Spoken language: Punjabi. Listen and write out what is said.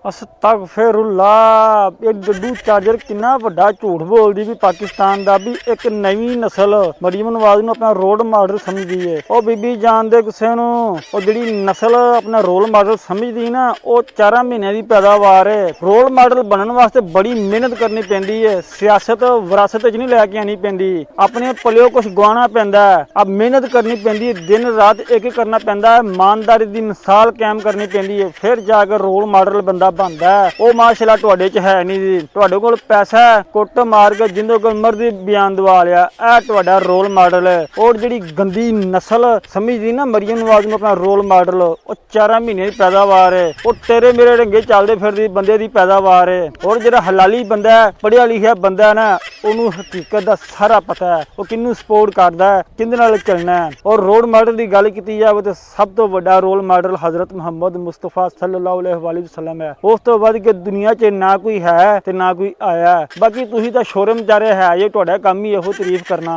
ਅਸਤਗਫਿਰੁੱਲਾ। ਇਹ ਡੱਡੂ ਚਾਰਜਰ ਕਿੰਨਾ ਵੱਡਾ ਝੂਠ ਬੋਲਦੀ ਵੀ ਪਾਕਿਸਤਾਨ ਦਾ ਵੀ ਇੱਕ ਨਵੀਂ ਨਸਲ ਮਰੀਮ ਨਵਾਜ਼ ਨੂੰ ਆਪਣਾ ਰੋਲ ਮਾਡਲ ਸਮਝਦੀ ਏ। ਉਹ ਬੀਬੀ ਜਾਣਦੇ ਕਿਸੇ ਨੂੰ, ਉਹ ਜਿਹੜੀ ਨਸਲ ਆਪਣਾ ਰੋਲ ਮਾਡਲ ਸਮਝਦੀ ਨਾ, ਉਹ 4 ਮਹੀਨਿਆਂ ਦੀ ਪੈਦਾਵਾਰ ਏ। ਰੋਲ ਮਾਡਲ ਬਣਨ ਵਾਸਤੇ ਬੜੀ ਮਿਹਨਤ ਕਰਨੀ ਪੈਂਦੀ ਏ। ਸਿਆਸਤ ਵਿਰਾਸਤ 'ਚ ਨਹੀਂ ਲੈ ਕੇ ਆਣੀ ਪੈਂਦੀ, ਆਪਣੇ ਪਲਿਓ ਕੁਝ ਗਵਾਉਣਾ ਪੈਂਦਾ ਹੈ। ਆ ਮਿਹਨਤ ਕਰਨੀ ਪੈਂਦੀ ਹੈ, ਦਿਨ ਰਾਤ ਇੱਕ ਕਰਨਾ ਪੈਂਦਾ ਹੈ, ਇਮਾਨਦਾਰੀ ਦੀ ਮਿਸਾਲ ਕਾਇਮ ਕਰਨੀ ਪੈਂਦੀ ਹੈ, ਫਿਰ ਜਾ ਕੇ ਰੋਲ ਮਾਡਲ ਬੰਦਾ ਬਣਦਾ ਹੈ। ਉਹ ਮਾਸ਼ਾਅੱਲਾ ਤੁਹਾਡੇ 'ਚ ਹੈ ਨਹੀਂ ਜੀ। ਤੁਹਾਡੇ ਕੋਲ ਪੈਸਾ ਹੈ, ਕੁੱਟ ਮਾਰ ਕੇ ਜਿੰਦੇ ਕੋਲ ਮਰਜ਼ੀ ਬਿਆਨ ਦਵਾ ਲਿਆ, ਇਹ ਤੁਹਾਡਾ ਰੋਲ ਮਾਡਲ ਹੈ। ਔਰ ਜਿਹੜੀ ਗੰਦੀ ਨਸਲ ਸਮਝਦੀ ਨਾ ਮਰੀਮ ਨਵਾਜ਼ ਨੂੰ ਆਪਣਾ ਰੋਲ ਮਾਡਲ, ਉਹ 4 ਮਹੀਨੇ ਦੀ ਪੈਦਾਵਾਰ ਹੈ। ਉਹ ਤੇਰੇ ਮੇਰੇ ਰੰਗੇ ਚੱਲਦੇ ਫਿਰਦੀ ਬੰਦੇ ਦੀ ਪੈਦਾਵਾਰ ਹੈ। ਔਰ ਜਿਹੜਾ ਹਲਾਲੀ ਬੰਦਾ ਹੈ, ਪੜ੍ਹਿਆ ਲਿਖਿਆ ਬੰਦਾ ਹੈ ਨਾ, ਉਹਨੂੰ ਹਕੀਕਤ ਦਾ ਸਾਰਾ ਪਤਾ ਹੈ, ਉਹ ਕਿਹਨੂੰ ਸਪੋਰਟ ਕਰਦਾ ਹੈ, ਕਿਹਦੇ ਨਾਲ ਚੱਲਣਾ ਹੈ। ਔਰ ਰੋਲ ਮਾਡਲ ਦੀ ਗੱਲ ਕੀਤੀ ਜਾਵੇ ਤਾਂ ਸਭ ਤੋਂ ਵੱਡਾ ਰੋਲ ਮਾਡਲ ਹਜ਼ਰਤ ਮੁਹੰਮਦ ਮੁਸਤਫਾ ਸੱਲੱਲਾਹੁ अलैहि वसल्लम है। उस तो बाद के दुनिया च ना कोई है ते ना कोई आया। बाकी तुसीं तां शोरे मचारे है जे, तुहाडा काम ही इहो तारीफ करना।